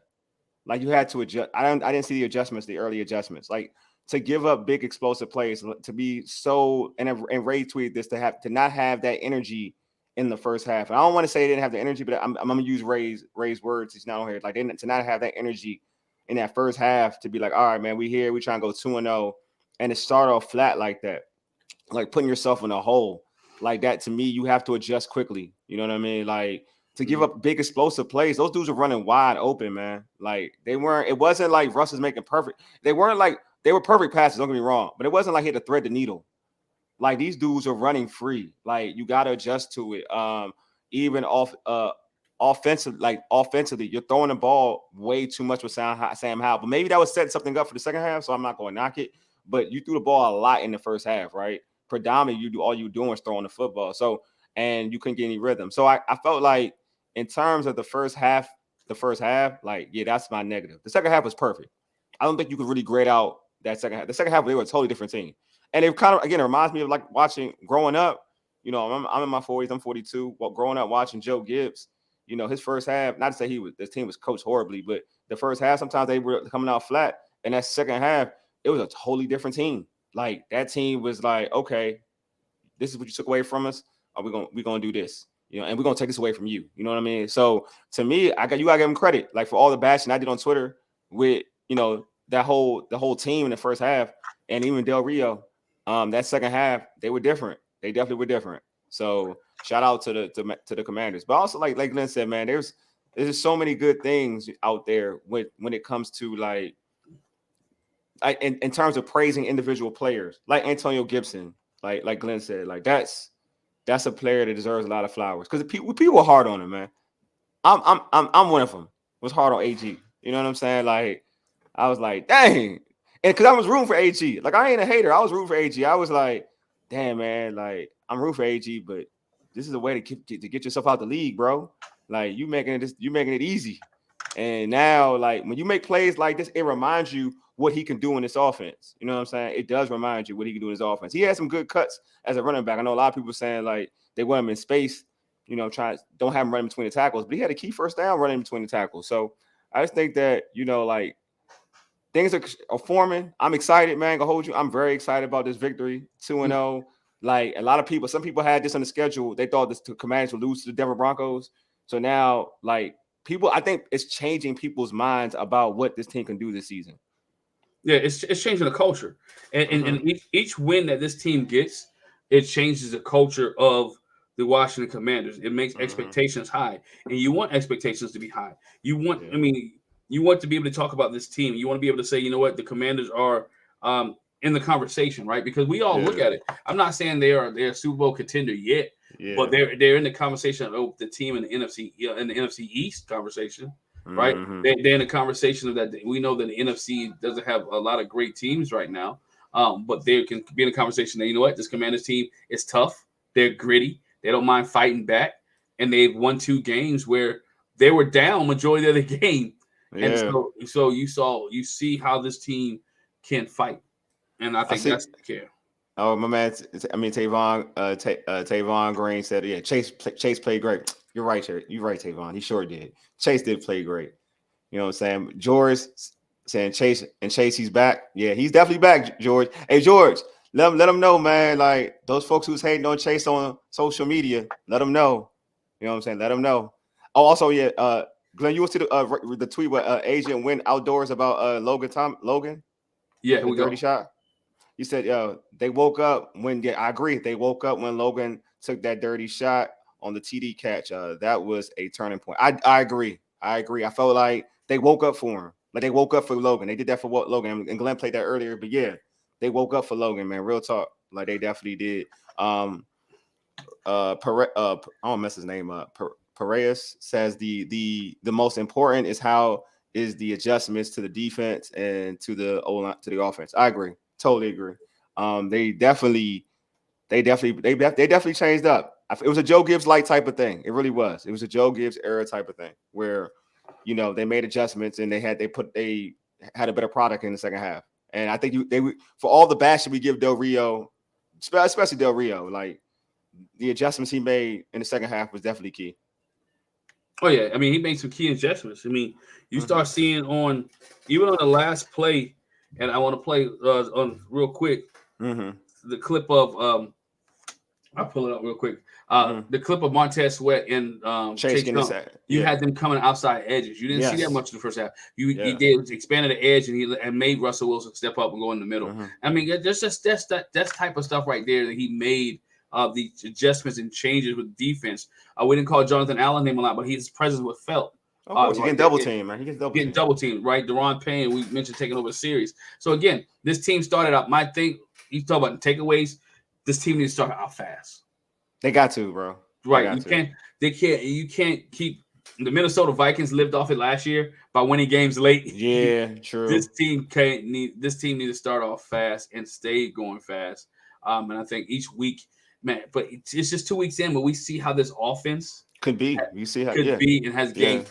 Like you had to adjust. I didn't see the early adjustments. Like to give up big explosive plays, to be so and Ray tweeted this to not have that energy in the first half. And I don't want to say they didn't have the energy, but I'm gonna use Ray's words. He's not on here. Like to not have that energy in that first half to be like, all right, man, we trying to go 2-0, and to start off flat like that, like putting yourself in a hole like that. To me, you have to adjust quickly. You know what I mean? Like to give up big explosive plays. Those dudes are running wide open, man. Like it wasn't like Russ is making perfect. They were perfect passes. Don't get me wrong, but it wasn't like he had to thread the needle. Like these dudes are running free. Like you got to adjust to it. Even off offensively, you're throwing the ball way too much with Sam Howell. But maybe that was setting something up for the second half, so I'm not going to knock it. But you threw the ball a lot in the first half, right? Predominantly, you doing is throwing the football. So, and you couldn't get any rhythm. So I felt like in terms of the first half, like, yeah, that's my negative. The second half was perfect. I don't think you could really grade out that second half. The second half, they were a totally different team. And it kind of, again, it reminds me of like watching growing up. You know, I'm in my 40s, I'm 42. Well, growing up watching Joe Gibbs, you know, his first half, not to say this team was coached horribly, but the first half, sometimes they were coming out flat. And that second half, it was a totally different team. Like that team was like, okay, this is what you took away from us. Are we gonna do this? You know, and we're gonna take this away from you. You know what I mean? So to me, you gotta give him credit, like for all the bashing I did on Twitter with, you know, the whole team in the first half, and even Del Rio. That second half, they were different. They definitely were different. So shout out to the Commanders. But also, like Glenn said, man, there's just so many good things out there when it comes to like in terms of praising individual players, like Antonio Gibson, like Glenn said, like that's a player that deserves a lot of flowers because people were hard on him, man. I'm one of them. Was hard on AG. You know what I'm saying? Like I was like, dang, and because I was rooting for AG. Like I ain't a hater. I was rooting for AG. I was like, damn, man, like I'm rooting for AG, but this is a way to get yourself out the league, bro. Like you making it easy. And now, like when you make plays like this, it reminds you what he can do in this offense. You know what I'm saying? It does remind you what he can do in his offense. He had some good cuts as a running back. I know a lot of people saying like they want him in space, you know, don't have him running between the tackles, but he had a key first down running between the tackles. So I just think that, you know, like things are forming. I'm excited, man. Gonna hold you. I'm very excited about this victory, 2-0. Like a lot of people, some people had this on the schedule. They thought the Commanders would lose to the Denver Broncos. So now, like people, I think it's changing people's minds about what this team can do this season. Yeah, it's changing the culture, and each win that this team gets, it changes the culture of the Washington Commanders. It makes expectations high, and you want expectations to be high. You want, I mean, you want to be able to talk about this team. You want to be able to say, you know what, the Commanders are in the conversation, right? Because we all look at it. I'm not saying they're a Super Bowl contender yet, but they're in the conversation of the team in the NFC East conversation. Right, they're in a conversation of that. We know that the NFC doesn't have a lot of great teams right now, but they can be in a conversation that, you know what, this Commanders team is tough. They're gritty. They don't mind fighting back, and they've won 2 games where they were down majority of the game, and so you see how this team can fight, and I think that's the care. Oh, my man, Tavon Green said, yeah, Chase played great. You're right, Tavon. He sure did. Chase did play great. You know what I'm saying? George saying Chase, he's back. Yeah, he's definitely back, George. Hey, George, let him know, man. Like those folks who's hating on Chase on social media, let them know. You know what I'm saying? Let them know. Oh, also, yeah, Glenn, you will see the tweet where Agent went outdoors about Logan. Yeah, the dirty shot. You said, they woke up when, I agree. They woke up when Logan took that dirty shot on the TD catch. That was a turning point. I agree. I felt like they woke up for him. Like they woke up for Logan. They did that for Logan. And Glenn played that earlier. But yeah, they woke up for Logan, man. Real talk. Like they definitely did. I don't mess his name up. Perez says the most important is the adjustments to the defense and to the offense. I agree. Totally agree. They definitely changed up. It was a Joe Gibbs like type of thing. It really was. It was a Joe Gibbs era type of thing where, you know, they made adjustments and they had a better product in the second half. And I think for all the bashing we give Del Rio, especially Del Rio, like the adjustments he made in the second half was definitely key. Oh yeah, I mean he made some key adjustments. I mean you start seeing even on the last play. And I want to play on real quick the clip of I'll pull it up real quick. The clip of Montez Sweat and Chase Young. You had them coming outside edges. You didn't see that much in the first half. He did expanded the edge and made Russell Wilson step up and go in the middle. I mean, that's type of stuff right there that he made. The adjustments and changes with defense. We didn't call Jonathan Allen name a lot, but his presence was felt. He's getting double team, man. He gets double team, right? Deron Payne, we mentioned taking over the series. So again, this team started out. My thing, you talk about takeaways. This team needs to start out fast. They got to, bro. Right? You can't keep The Minnesota Vikings lived off it last year by winning games late. Yeah, true. This team need to start off fast and stay going fast. And I think each week, man, but it's just 2 weeks in, but we see how this offense could be. You see how could be and has gained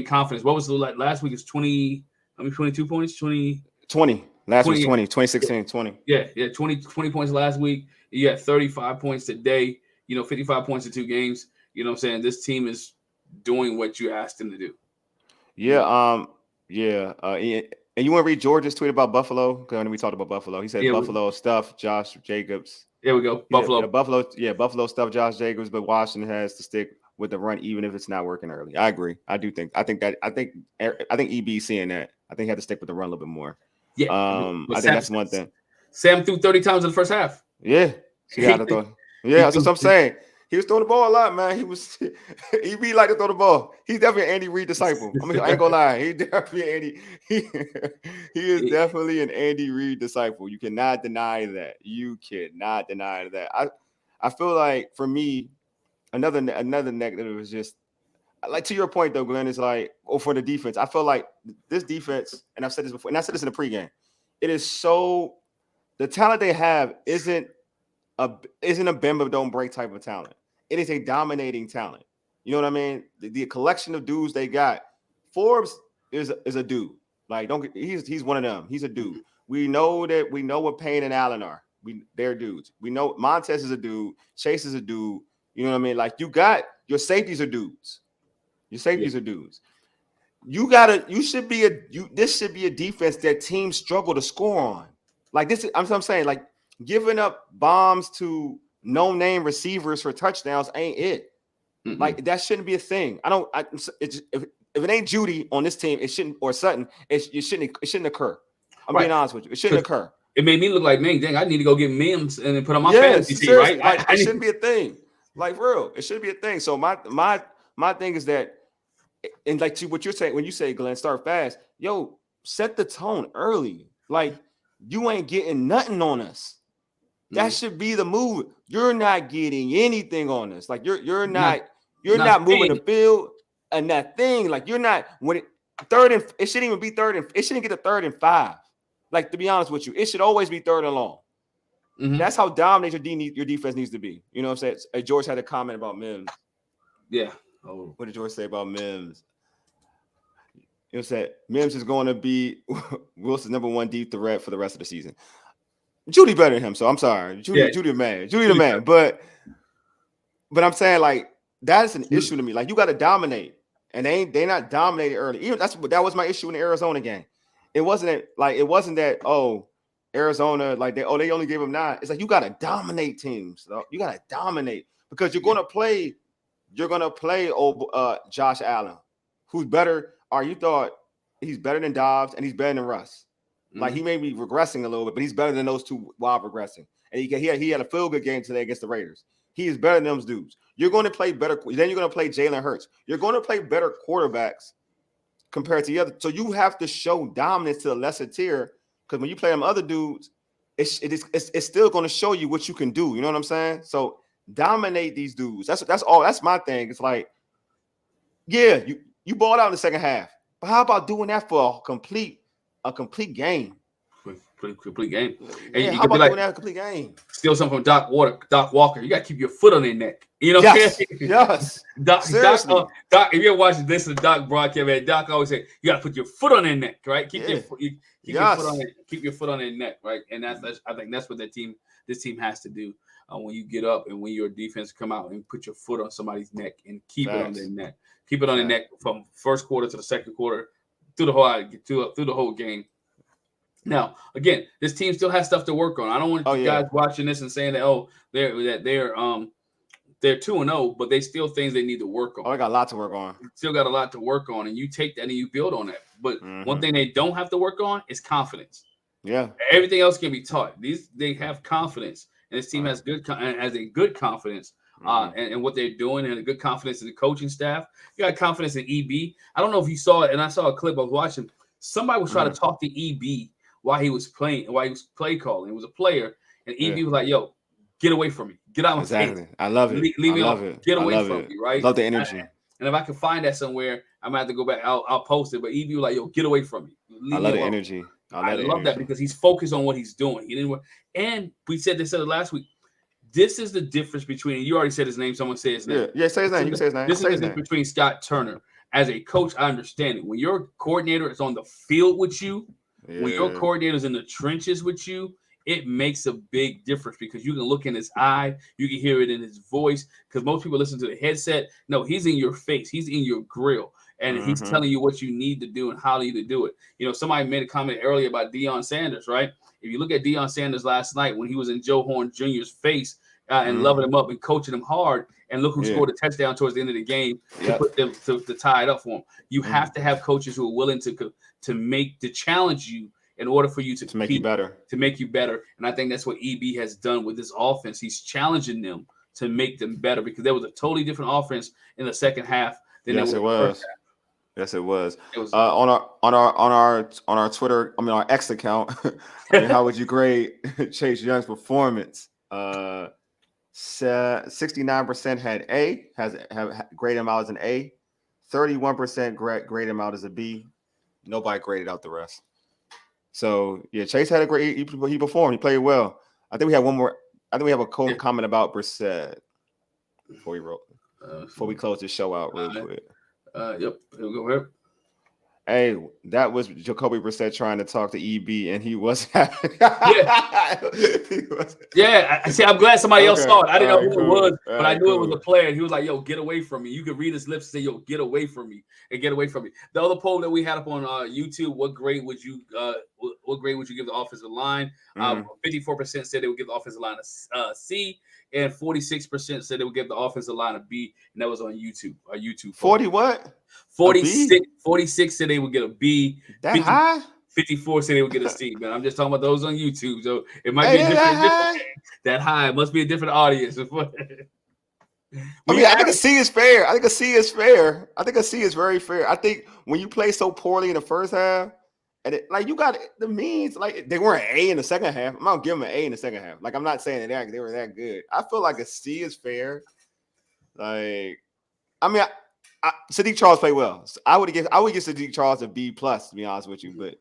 confidence. What was the last week? Is 22 points, 20. Last week 20, 2016, 20. Yeah, 20 points last week. You got 35 points today. 55 points in 2 games. You know what I'm saying? This team is doing what you asked them to do. Yeah, and you want to read George's tweet about Buffalo? Because we talked about Buffalo. He said Buffalo stuff Josh Jacobs. There we go. Buffalo. Buffalo stuff Josh Jacobs, but Washington has to stick with the run even if it's not working early. I agree. I think EB seeing that. I think he had to stick with the run a little bit more. Yeah. I think that's one thing. Sam threw 30 times in the first half. Yeah. That's what I'm saying. He was throwing the ball a lot, man. He like to throw the ball. He's definitely an Andy Reid disciple. I mean, I ain't gonna lie. He is definitely an Andy Reid disciple. You cannot deny that. I feel like for me, another negative is just like to your point though, Glenn, is like, for the defense. I feel like this defense, and I've said this before, and I said this in the pregame. It is so the talent they have isn't a bend but don't break type of talent. It is a dominating talent. You know what I mean? The collection of dudes they got. Forbes is a dude. Like he's one of them. He's a dude. We know what Payne and Allen are. They're dudes. We know Montez is a dude. Chase is a dude. You know what I mean? Like your safeties are dudes. This should be a defense that teams struggle to score on. Like this, I'm saying, like giving up bombs to no-name receivers for touchdowns ain't it. Mm-hmm. Like that shouldn't be a thing. If it ain't Judy on this team, it shouldn't, or Sutton, it shouldn't occur. I'm being honest with you. It shouldn't occur. It made me look like, man, dang, I need to go get Mims and then put on my fantasy team, right? Like, it shouldn't be a thing. Like real, it shouldn't be a thing. So my thing is that, and like to what you're saying when you say, Glenn, start fast. Yo, set the tone early. Like you ain't getting nothing on us. That should be the move. You're not getting anything on us. Like you're not moving the field and that thing. Like you're not it shouldn't even be it shouldn't get to 3rd and 5. Like to be honest with you, it should always be 3rd and long. Mm-hmm. That's how dominant your defense needs to be. You know what I'm saying? George had a comment about Mims. Yeah. Oh. What did George say about Mims? You know, said Mims is going to be Wilson's number 1 deep threat for the rest of the season. Judy better than him, so I'm sorry. Judy the man. But I'm saying like that's an issue to me. Like you got to dominate, and they not dominated early. Even that was my issue in the Arizona game. It wasn't that Arizona like they only gave him 9. It's like you got to dominate teams. Though. You got to dominate because you're gonna play Josh Allen, who's better. Or you thought he's better than Dobbs and he's better than Russ. Like he may be regressing a little bit, but he's better than those two while regressing. And he had a feel-good game today against the Raiders. He is better than those dudes. You're going to play better. Then you're going to play Jalen Hurts. You're going to play better quarterbacks compared to the other. So you have to show dominance to the lesser tier because when you play them other dudes, it's still going to show you what you can do. You know what I'm saying? So dominate these dudes. That's all. That's my thing. It's like, yeah, you balled out in the second half, but how about doing that for a complete game? Complete game. And how about doing that a complete game? Steal something from Doc Walker. You got to keep your foot on their neck. You know? Yes. Doc, if you're watching this, the Doc broadcast, man, Doc always say you got to put your foot on their neck, right? Keep your foot on their neck, right? And I think that's what this team has to do when you get up and when your defense come out and put your foot on somebody's neck and keep it on their neck. Keep it on their neck from first quarter to the second quarter through the whole game. Now, again, this team still has stuff to work on. I don't want you guys watching this and saying that they're 2-0, but they still things they need to work on. I got a lot to work on. Still got a lot to work on, and you take that and you build on that. But one thing they don't have to work on is confidence. Yeah, everything else can be taught. They have confidence, and this team has a good confidence. And what they're doing, and a good confidence in the coaching staff. You got confidence in EB. I don't know if you saw it, and I saw a clip I was watching. Somebody was trying to talk to EB while he was play calling. It was a player, and EB was like, "Yo, get away from me. Get out of my face." I love it. Leave me alone. Get away from me, right? Love the energy. And if I can find that somewhere, I might have to go back. I'll post it. But EB was like, yo, get away from me. I love the energy. I love that because he's focused on what he's doing. He didn't. And we said this last week. This is the difference between. You already said his name. Someone said his name. Yeah, say his name. You can say his name. This is the difference between Scott Turner. As a coach, I understand it. When your coordinator is on the field with you, when your coordinator is in the trenches with you, it makes a big difference because you can look in his eye, you can hear it in his voice. Because most people listen to the headset. No, he's in your face, he's in your grill, and he's telling you what you need to do and how you to do it. You know, somebody made a comment earlier about Deion Sanders, right? If you look at Deion Sanders last night when he was in Joe Horn Jr.'s face and loving him up and coaching him hard, and look who scored a touchdown towards the end of the game to put them to tie it up for him. You have to have coaches who are willing to challenge you in order for you to make you better. To make you better. And I think that's what EB has done with this offense. He's challenging them to make them better because there was a totally different offense in the second half than there was in the first half. Yes, it was. On our Twitter, our X account. How would you grade Chase Young's performance? 69% had A, have graded him out as an A. 31% graded him out as a B. Nobody graded out the rest. So yeah, Chase had a great. He performed. He played well. I think we have one more. I think we have a comment about Brissett before we close this show out real quick. Yep. He'll go here. Hey, that was Jacoby Brissett trying to talk to EB, and he was. Yeah. See, I'm glad somebody else saw it. I didn't know who it was, but I knew it was a player. And he was like, "Yo, get away from me." You could read his lips and say, "Yo, get away from me," and get away from me. The other poll that we had up on YouTube: what grade would you give the offensive line? 54% said they would give the offensive line a C, and 46% said they would give the offensive line a B, and that was on YouTube. 40 what? 46 said they would get a B. That 50, high? 54 said they would get a C, man. I'm just talking about those on YouTube. So it might be a different that high. It must be a different audience. I think a C is fair. I think a C is fair. I think a C is very fair. I think when you play so poorly in the first half, and you got the means, like they weren't an A in the second half. I'm not giving them an A in the second half. Like I'm not saying that they were that good. I feel like a C is fair. Sadiq Charles played well. So I would give Sadiq Charles a B plus, to be honest with you. But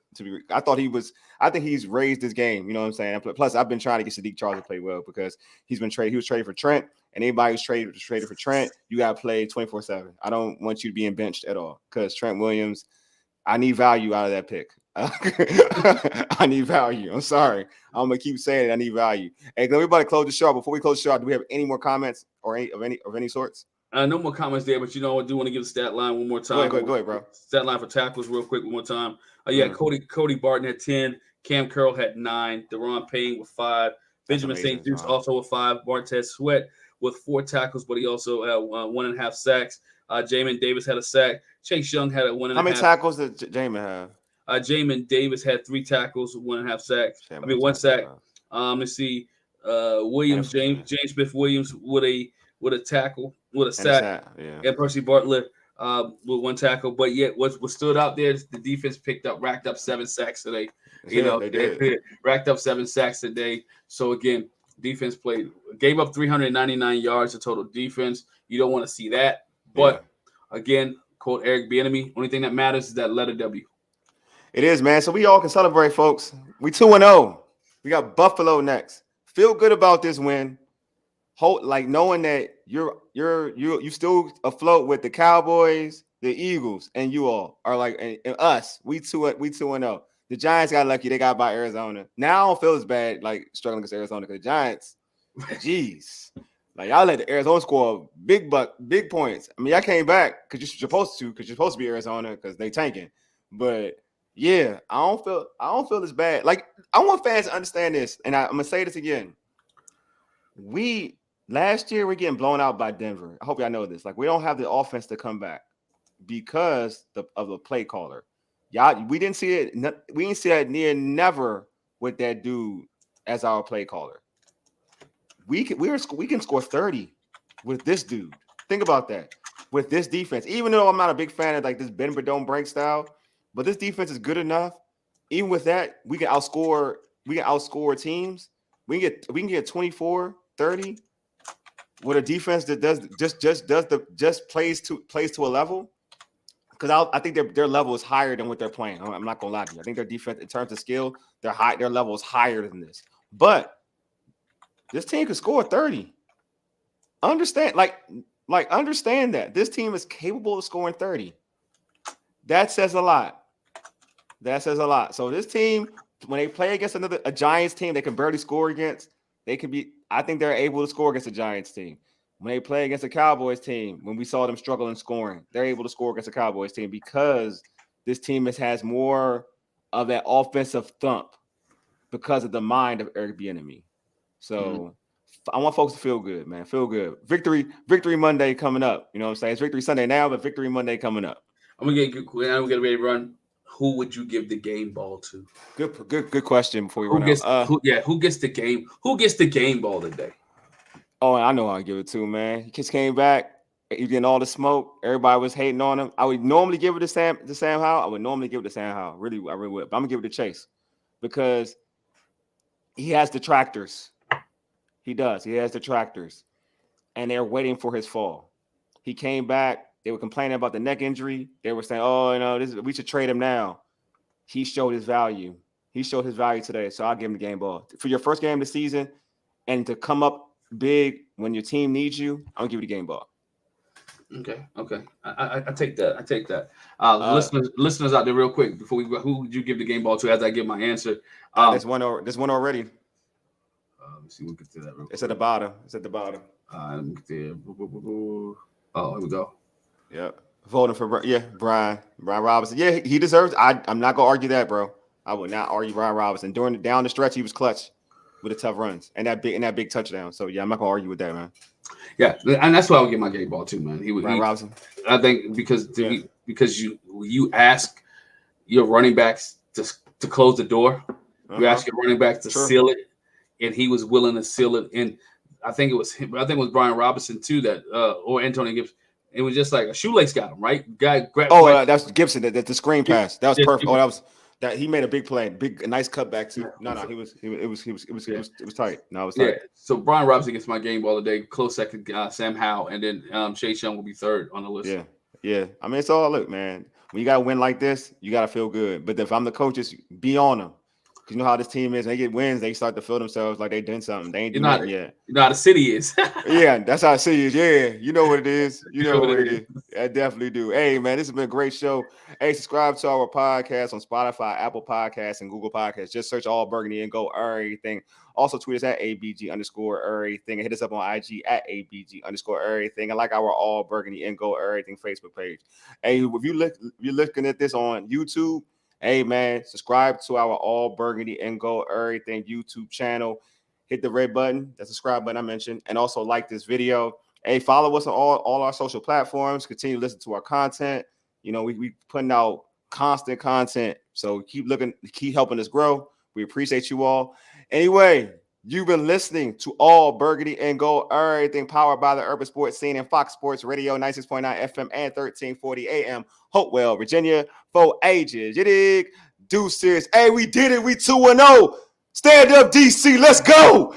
I think he's raised his game. You know what I'm saying? Plus, I've been trying to get Sadiq Charles to play well because he was traded for Trent, and anybody who's traded for Trent, you got to play 24/7. I don't want you being benched at all because Trent Williams, I need value out of that pick. I need value. I'm sorry. I'm gonna keep saying it. I need value. Hey, can everybody close the show? Before we close the show, do we have any more comments or any sorts? No more comments there, but I do want to give the stat line one more time. Go ahead, bro. Stat line for tackles real quick one more time. Cody Barton had 10. Cam Curl had 9. Deron Payne with 5. Benjamin St. Juste also with 5. Bartez Sweat with 4 tackles, but he also had 1.5 sacks. Jamin Davis had a sack. Chase Young had a 1.5. How many tackles did Jamin have? Jamin Davis had 3 tackles, 1.5 sacks. 1 sack. Let's see. James Smith Williams with a tackle, with a sack, and Percy Bartlett with 1 tackle. But yet, what stood out there is the defense racked up 7 sacks today. They did. Racked up 7 sacks today. So again, defense gave up 399 yards of total defense. You don't want to see that. But again, quote Eric Bieniemy, only thing that matters is that letter W. It is, man. So we all can celebrate, folks. We 2-0. We got Buffalo next. Feel good about this win. Knowing that you still afloat with the Cowboys, the Eagles, and you all are and us. We 2-0. The Giants got lucky; they got by Arizona. Now I don't feel as bad struggling against Arizona because the Giants, jeez, y'all let the Arizona score big points. I mean, y'all came back because you're supposed to be Arizona because they tanking. But yeah, I don't feel as bad. I want fans to understand this, and I'm gonna say this again. Last year, we're getting blown out by Denver. I hope y'all know this. We don't have the offense to come back because of the play caller. We didn't see it. We didn't see that near never with that dude as our play caller. We can score 30 with this dude. Think about that. With this defense, even though I'm not a big fan of this bend but don't break style, but this defense is good enough. Even with that, we can outscore teams. We can get 24, 30. with a defense that plays to a level. Because I think their level is higher than what they're playing. I'm not gonna lie to you. I think their defense, in terms of skill, their level is higher than this. But this team could score 30. Understand that this team is capable of scoring 30. That says a lot. So this team, when they play against a Giants team they can barely score against, I think they're able to score against a Giants team. When they play against a Cowboys team, when we saw them struggle in scoring, they're able to score against a Cowboys team because this team has more of that offensive thump because of the mind of Eric Bieniemy. So I want folks to feel good, man. Feel good. Victory Monday coming up. You know what I'm saying? It's Victory Sunday now, but Victory Monday coming up. I'm gonna get ready to run. Who would you give the game ball to? Good question before we run out. Who gets the game? Who gets the game ball today? Oh, I know I'll give it to, man. He just came back. He getting all the smoke. Everybody was hating on him. I would normally give it to Sam Howell. I really would. But I'm gonna give it to Chase because he has detractors. He does. He has detractors, and they're waiting for his fall. He came back. They were complaining about the neck injury. They were saying, "Oh, we should trade him now." He showed his value. He showed his value today. So I'll give him the game ball for your first game of the season, and to come up big when your team needs you. I'll give you the game ball. Okay. I take that. Listeners out there, real quick before we go, who would you give the game ball to? As I give my answer, there's one already. Let me see. We'll get to that. It's at the bottom. Let me get there. Oh, here we go. Yep. Voting for Brian Robinson. Yeah, he deserves. I'm not gonna argue that, bro. I would not argue Brian Robinson. Down the stretch, he was clutch with the tough runs and that big touchdown. So yeah, I'm not gonna argue with that, man. Yeah, and that's why I would get my game ball too, man. Brian Robinson. I think because you ask your running backs to close the door, you ask your running backs to seal it, and he was willing to seal it. And I think it was him. I think it was Brian Robinson too or Antonio Gibson. It was just like a shoelace got him right. Guy grabbed. That's Gibson. The screen pass. That was perfect. Gibson. That was. That he made a big play, a nice cutback too. No, it was tight. No, it was tight. Yeah. So Brian Robinson gets my game ball today. Close second, Sam Howell, and then Chase Young will be third on the list. Yeah. I mean, it's all look, man. When you got to win like this, you got to feel good. But if I'm the coaches, be on them. Because you know how this team is. When they get wins, they start to feel themselves like they done something. They ain't doing nothing yet. You know how the city is. Yeah, that's how the city is. Yeah, you know what it is. You know what it is. I definitely do. Hey, man, this has been a great show. Hey, subscribe to our podcast on Spotify, Apple Podcasts, and Google Podcasts. Just search All Burgundy and go everything. Also, tweet us at ABG_everything. And hit us up on IG at ABG_everything. And like our All Burgundy and Go Everything Facebook page. Hey, if you're looking at this on YouTube, hey, man, subscribe to our All Burgundy and Go Everything YouTube channel. Hit the red button, that subscribe button I mentioned, and also like this video. Hey, follow us on all our social platforms. Continue to listen to our content. You know, we putting out constant content. So keep helping us grow. We appreciate you all. Anyway, you've been listening to All Burgundy and Go Everything, powered by the Urban Sports Scene and Fox Sports Radio, 96.9 FM and 1340 AM. Hopewell, Virginia, for ages. You dig? Deuces. Hey, we did it. We 2-0. Stand up, DC. Let's go.